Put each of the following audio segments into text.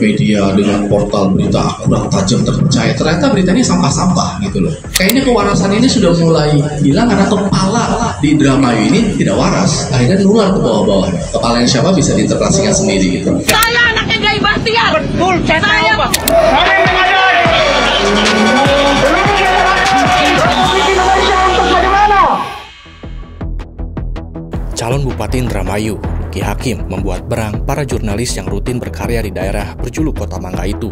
media dengan portal berita akurat, tajam, terpercaya, ternyata beritanya sampah-sampah gitu loh. Kayaknya kewarasan ini sudah mulai hilang karena kepala di drama ini tidak waras, akhirnya nular ke bawah-bawah. Kepalanya siapa bisa diinterpretasikan sendiri gitu. Saya anaknya Gai Bahtiar. Betul, saya tahu, Pak. Calon Bupati Indramayu, Luki Hakim, membuat berang para jurnalis yang rutin berkarya di daerah berjuluk Kota Mangga itu.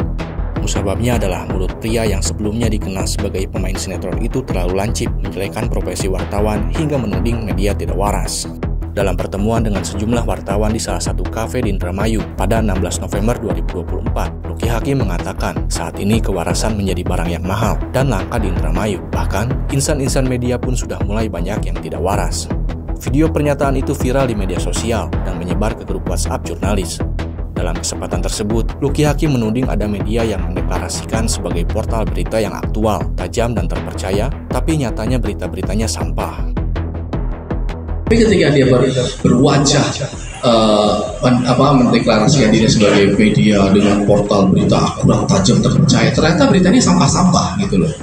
Musababnya adalah mulut pria yang sebelumnya dikenal sebagai pemain sinetron itu terlalu lancip menjelekan profesi wartawan hingga menuding media tidak waras. Dalam pertemuan dengan sejumlah wartawan di salah satu kafe di Indramayu pada 16 November 2024, Luki Hakim mengatakan saat ini kewarasan menjadi barang yang mahal dan langka di Indramayu. Bahkan, insan-insan media pun sudah mulai banyak yang tidak waras. Video pernyataan itu viral di media sosial dan menyebar ke grup WhatsApp jurnalis. Dalam kesempatan tersebut, Luki Hakim menuding ada media yang mendeklarasikan sebagai portal berita yang aktual, tajam, dan terpercaya, tapi nyatanya berita-beritanya sampah. Tapi ketika dia berwajah mendeklarasikan diri sebagai media dengan portal berita akurat, tajam, terpercaya, ternyata beritanya sampah-sampah gitu loh.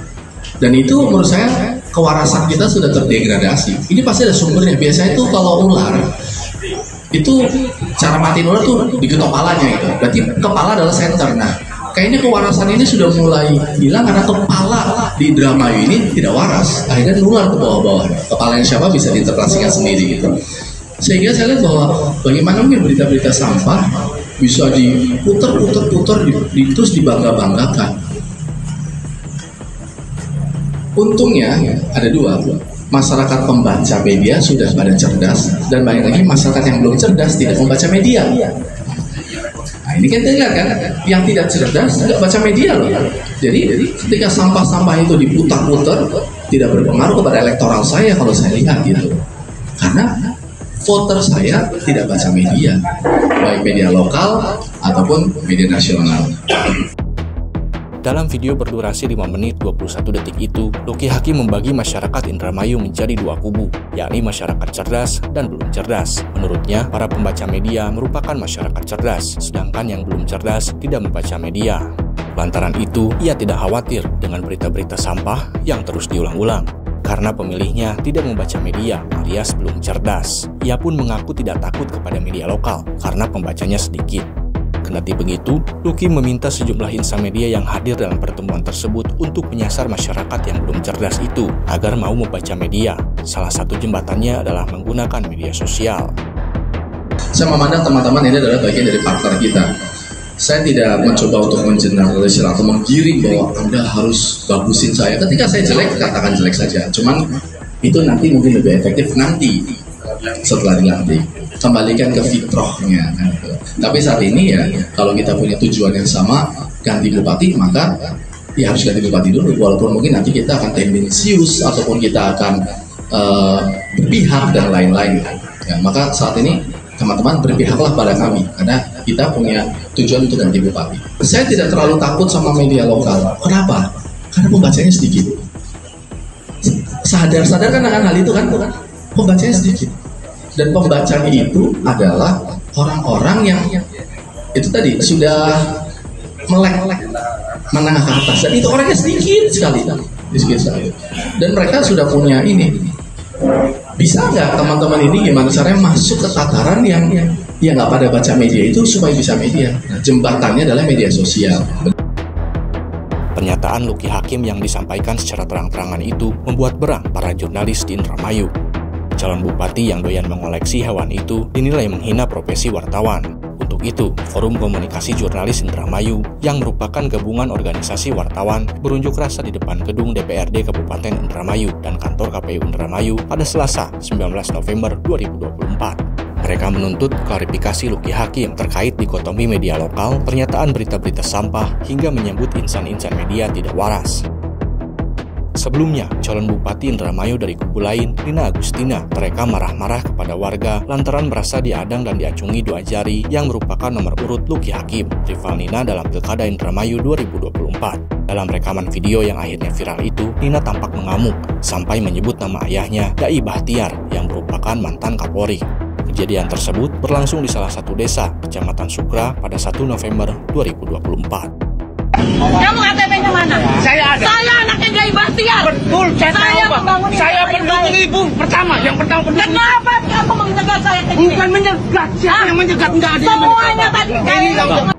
Dan itu menurut saya kewarasan kita sudah terdegradasi. Ini pasti ada sumbernya. Biasanya itu kalau ular itu cara mati ular tuh digetok kepalanya gitu. Berarti kepala adalah center. Nah, kayaknya kewarasan ini sudah mulai hilang karena kepala di drama ini tidak waras. Akhirnya nular ke bawah-bawah. Kepalanya siapa bisa diinterpretasikan sendiri gitu. Sehingga saya lihat bahwa bagaimana mungkin berita-berita sampah bisa diputer-puter terus dibangga-banggakan. Untungnya ada dua, masyarakat pembaca media sudah pada cerdas dan banyak lagi masyarakat yang belum cerdas tidak membaca media. Nah ini kan terlihat kan, yang tidak cerdas tidak baca media loh. Jadi ketika sampah-sampah itu diputar-putar tidak berpengaruh kepada elektoral saya kalau saya lihat gitu. Karena voter saya tidak baca media, baik media lokal ataupun media nasional. Dalam video berdurasi 5 menit 21 detik itu, Luki Hakim membagi masyarakat Indramayu menjadi dua kubu, yakni masyarakat cerdas dan belum cerdas. Menurutnya, para pembaca media merupakan masyarakat cerdas, sedangkan yang belum cerdas tidak membaca media. Lantaran itu, ia tidak khawatir dengan berita-berita sampah yang terus diulang-ulang. Karena pemilihnya tidak membaca media alias belum cerdas. Ia pun mengaku tidak takut kepada media lokal karena pembacanya sedikit. Kendati begitu, Luki meminta sejumlah insan media yang hadir dalam pertemuan tersebut untuk menyasar masyarakat yang belum cerdas itu agar mau membaca media. Salah satu jembatannya adalah menggunakan media sosial. Saya memandang teman-teman ini adalah bagian dari partner kita. Saya tidak mencoba untuk mengeneralisir atau menggiring bahwa Anda harus bagusin saya. Ketika saya jelek, katakan jelek saja. Cuman itu nanti mungkin lebih efektif nanti setelah dilantik. Kembalikan ke fitrahnya kan. Tapi saat ini ya kalau kita punya tujuan yang sama ganti bupati maka ya harus ganti bupati dulu, walaupun mungkin nanti kita akan tendensius ataupun kita akan berpihak dan lain-lain ya, maka saat ini teman-teman berpihaklah pada kami karena kita punya tujuan untuk ganti bupati. Saya tidak terlalu takut sama media lokal. Kenapa? Karena pembacanya sedikit. Sadar kan akan hal itu kan pembacanya sedikit. Dan pembacanya itu adalah orang-orang yang itu tadi sudah melek menengah ke atas dan itu orangnya sedikit sekali. Dan mereka sudah punya ini. Bisa nggak teman-teman ini gimana caranya masuk ke tataran yang nggak pada baca media itu supaya bisa media. Nah, jembatannya adalah media sosial. Pernyataan Luki Hakim yang disampaikan secara terang-terangan itu membuat berang para jurnalis di Indramayu. Calon bupati yang doyan mengoleksi hewan itu dinilai menghina profesi wartawan. Untuk itu, Forum Komunikasi Jurnalis Indramayu yang merupakan gabungan organisasi wartawan berunjuk rasa di depan gedung DPRD Kabupaten Indramayu dan kantor KPU Indramayu pada Selasa 19 November 2024. Mereka menuntut klarifikasi Luki Hakim terkait dikotomi media lokal, pernyataan berita-berita sampah, hingga menyebut insan-insan media tidak waras. Sebelumnya, calon bupati Indramayu dari kubu lain, Nina Agustina, mereka marah-marah kepada warga lantaran merasa diadang dan diacungi dua jari yang merupakan nomor urut Luki Hakim, rival Nina dalam Pilkada Indramayu 2024. Dalam rekaman video yang akhirnya viral itu, Nina tampak mengamuk sampai menyebut nama ayahnya, Gai Bahtiar, yang merupakan mantan Kapolri. Kejadian tersebut berlangsung di salah satu desa, Kecamatan Sukra, pada 1 November 2024. Kamu KTP-nya mana? Saya ada. Saya anaknya Gai Bahtiar. Betul, saya tahu, Pak. membangun Saya pendukung ibu pertama, yang pertama pendukung. Kenapa kamu menyegat saya ke sini? Bukan menyegat, siapa yang menyegat? Enggak ada yang Semuanya menyegat. tadi Ini